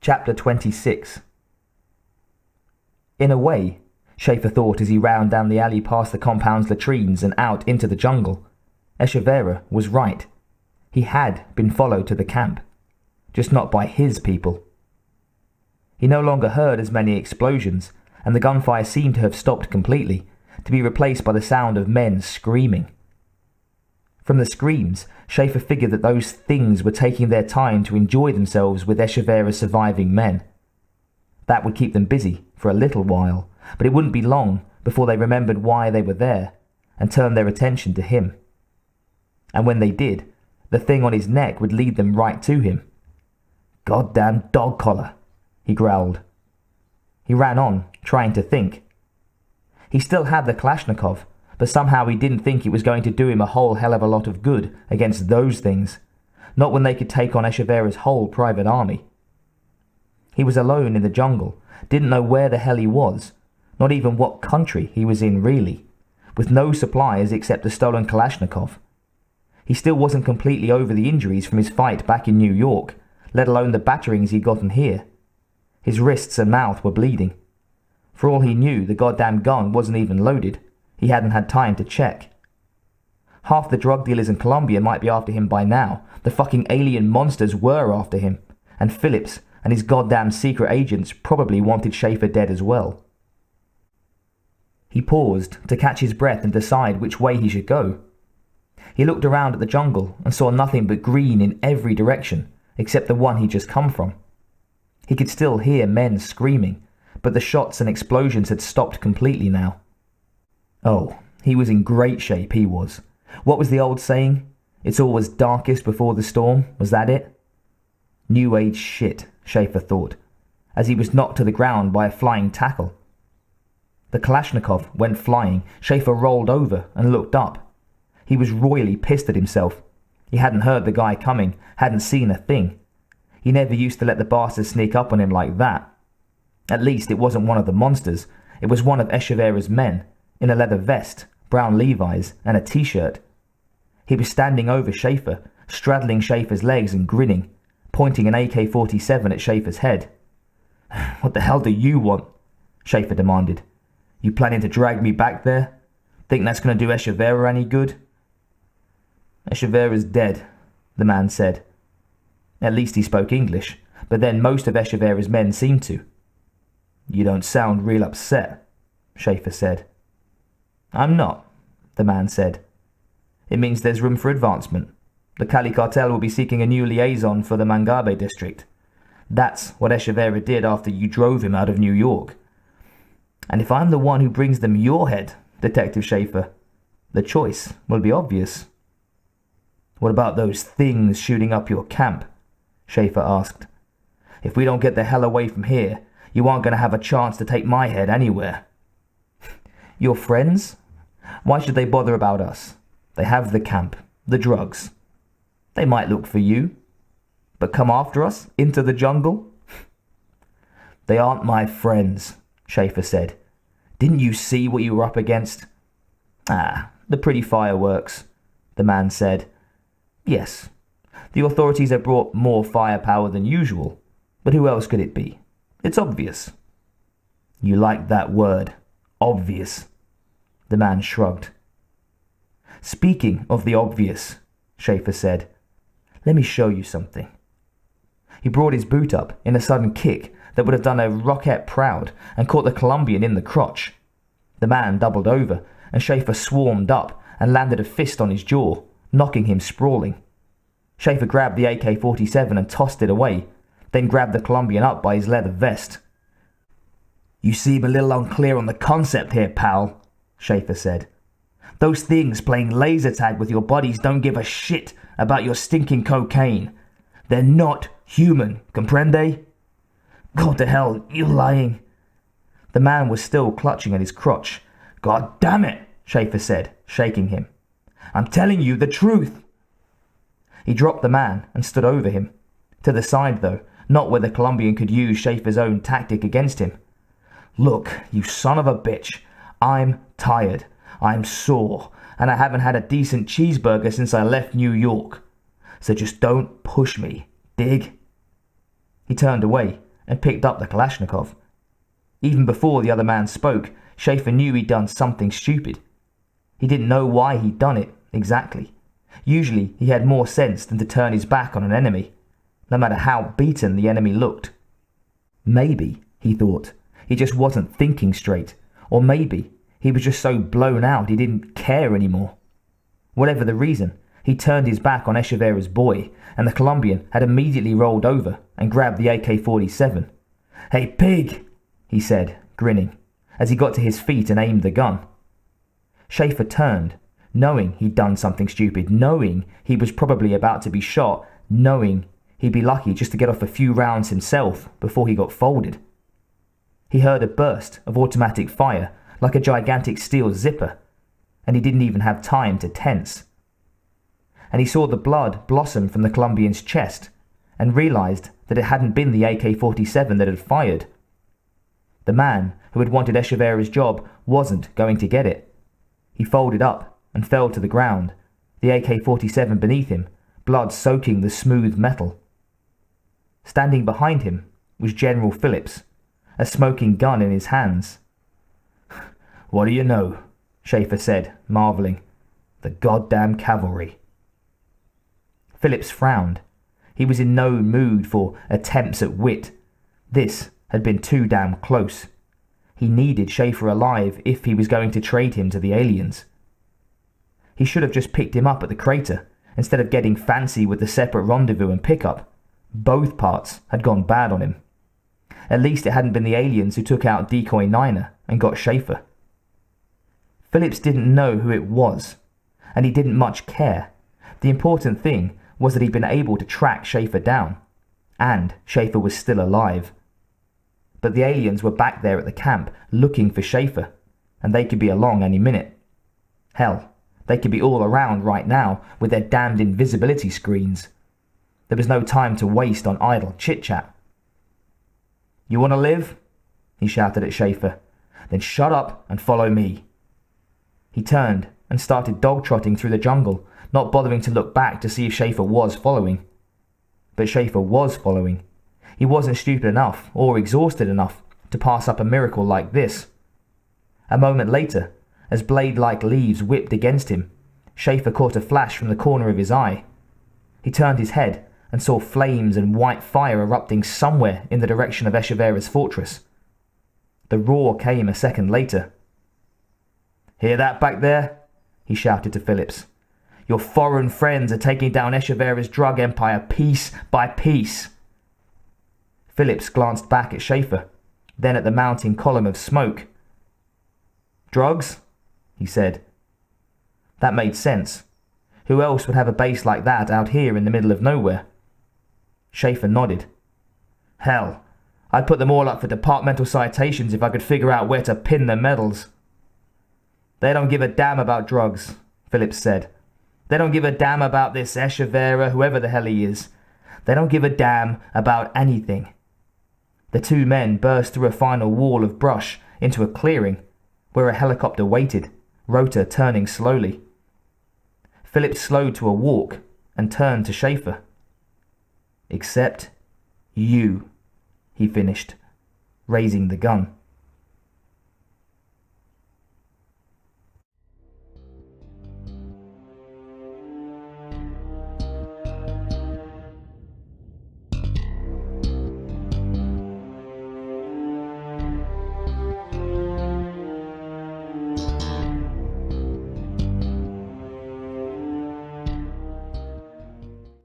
Chapter 26. In a way, Schaefer thought as he wound down the alley past the compound's latrines and out into the jungle, Schaefer was right. He had been followed to the camp, just not by his people. He no longer heard as many explosions, and the gunfire seemed to have stopped completely, to be replaced by the sound of men screaming. From the screams, Schaefer figured that those things were taking their time to enjoy themselves with Echeverria's surviving men. That would keep them busy for a little while, but it wouldn't be long before they remembered why they were there and turned their attention to him. And when they did, the thing on his neck would lead them right to him. "Goddamn dog collar," he growled. He ran on, trying to think. He still had the Kalashnikov, but somehow he didn't think it was going to do him a whole hell of a lot of good against those things, not when they could take on Echeverria's whole private army. He was alone in the jungle, didn't know where the hell he was, not even what country he was in really, with no supplies except the stolen Kalashnikov. He still wasn't completely over the injuries from his fight back in New York, let alone the batterings he'd gotten here. His wrists and mouth were bleeding. For all he knew, the goddamn gun wasn't even loaded. He hadn't had time to check. Half the drug dealers in Colombia might be after him by now. The fucking alien monsters were after him. And Phillips and his goddamn secret agents probably wanted Schaefer dead as well. He paused to catch his breath and decide which way he should go. He looked around at the jungle and saw nothing but green in every direction, except the one he'd just come from. He could still hear men screaming, but the shots and explosions had stopped completely now. Oh, he was in great shape, he was. What was the old saying? It's always darkest before the storm, was that it? New age shit, Schaefer thought, as he was knocked to the ground by a flying tackle. The Kalashnikov went flying. Schaefer rolled over and looked up. He was royally pissed at himself. He hadn't heard the guy coming, hadn't seen a thing. He never used to let the bastard sneak up on him like that. At least it wasn't one of the monsters. It was one of Echeverria's men, in a leather vest, brown Levi's, and a t-shirt. He was standing over Schaefer, straddling Schaefer's legs and grinning, pointing an AK-47 at Schaefer's head. "What the hell do you want?" Schaefer demanded. "You planning to drag me back there? Think that's going to do Echeverria any good?" "Echeverria's dead," the man said. At least he spoke English, but then most of Echeverria's men seemed to. "You don't sound real upset," Schaefer said. "I'm not," the man said. "It means there's room for advancement. The Cali cartel will be seeking a new liaison for the Mangabe district. That's what Echeverria did after you drove him out of New York. And if I'm the one who brings them your head, Detective Schaefer, the choice will be obvious." "What about those things shooting up your camp?" Schaefer asked. "If we don't get the hell away from here, you aren't going to have a chance to take my head anywhere." "Your friends? Why should they bother about us? They have the camp, the drugs. They might look for you. But come after us, into the jungle?" "They aren't my friends," Schaefer said. "Didn't you see what you were up against?" The pretty fireworks," the man said. "Yes, the authorities have brought more firepower than usual, but who else could it be? It's obvious." "You like that word, obvious," the man shrugged. "Speaking of the obvious," Schaefer said, "let me show you something." He brought his boot up in a sudden kick that would have done a rocket proud and caught the Colombian in the crotch. The man doubled over, and Schaefer swarmed up and landed a fist on his jaw, knocking him sprawling. Schaefer grabbed the AK-47 and tossed it away, then grabbed the Colombian up by his leather vest. "You seem a little unclear on the concept here, pal," Schaefer said. "Those things playing laser tag with your bodies don't give a shit about your stinking cocaine. They're not human, comprende?" "God to hell, you're lying." The man was still clutching at his crotch. "God damn it," Schaefer said, shaking him. "I'm telling you the truth." He dropped the man and stood over him. To the side, though, not where the Colombian could use Schaefer's own tactic against him. "Look, you son of a bitch, I'm tired. I'm sore, and I haven't had a decent cheeseburger since I left New York. So just don't push me, dig?" He turned away and picked up the Kalashnikov. Even before the other man spoke, Schaefer knew he'd done something stupid. He didn't know why he'd done it, exactly. Usually he had more sense than to turn his back on an enemy, no matter how beaten the enemy looked. Maybe, he thought, he just wasn't thinking straight, or maybe he was just so blown out he didn't care anymore. Whatever the reason, he turned his back on Echeverria's boy, and the Colombian had immediately rolled over and grabbed the AK-47. "Hey, pig!" he said, grinning, as he got to his feet and aimed the gun. Schaefer turned, knowing he'd done something stupid, knowing he was probably about to be shot, knowing he'd be lucky just to get off a few rounds himself before he got folded. He heard a burst of automatic fire, like a gigantic steel zipper, and he didn't even have time to tense. And he saw the blood blossom from the Colombian's chest, and realized that it hadn't been the AK-47 that had fired. The man who had wanted Echeverria's job wasn't going to get it. He folded up and fell to the ground, the AK-47 beneath him, blood soaking the smooth metal. Standing behind him was General Phillips, a smoking gun in his hands. "What do you know?" Schaefer said, marveling. "The goddamn cavalry." Phillips frowned. He was in no mood for attempts at wit. This had been too damn close. He needed Schaefer alive if he was going to trade him to the aliens. He should have just picked him up at the crater, instead of getting fancy with the separate rendezvous and pickup. Both parts had gone bad on him. At least it hadn't been the aliens who took out Decoy Niner and got Schaefer. Phillips didn't know who it was, and he didn't much care. The important thing was that he'd been able to track Schaefer down, and Schaefer was still alive. But the aliens were back there at the camp looking for Schaefer, and they could be along any minute. Hell, they could be all around right now with their damned invisibility screens. There was no time to waste on idle chit-chat. "You want to live?" he shouted at Schaefer. "Then shut up and follow me." He turned and started dog-trotting through the jungle, not bothering to look back to see if Schaefer was following. But Schaefer was following. He wasn't stupid enough or exhausted enough to pass up a miracle like this. A moment later, as blade-like leaves whipped against him, Schaefer caught a flash from the corner of his eye. He turned his head and saw flames and white fire erupting somewhere in the direction of Echeverria's fortress. The roar came a second later. "Hear that back there?" he shouted to Phillips. "Your foreign friends are taking down Echeverria's drug empire piece by piece." Phillips glanced back at Schaefer, then at the mounting column of smoke. "Drugs?" he said. That made sense. Who else would have a base like that out here in the middle of nowhere? Schaefer nodded. "Hell, I'd put them all up for departmental citations if I could figure out where to pin their medals." "They don't give a damn about drugs," Phillips said. "They don't give a damn about this Echeverria, whoever the hell he is. They don't give a damn about anything." The two men burst through a final wall of brush into a clearing where a helicopter waited, rotor turning slowly. Phillips slowed to a walk and turned to Schaefer. "Except you," he finished, raising the gun.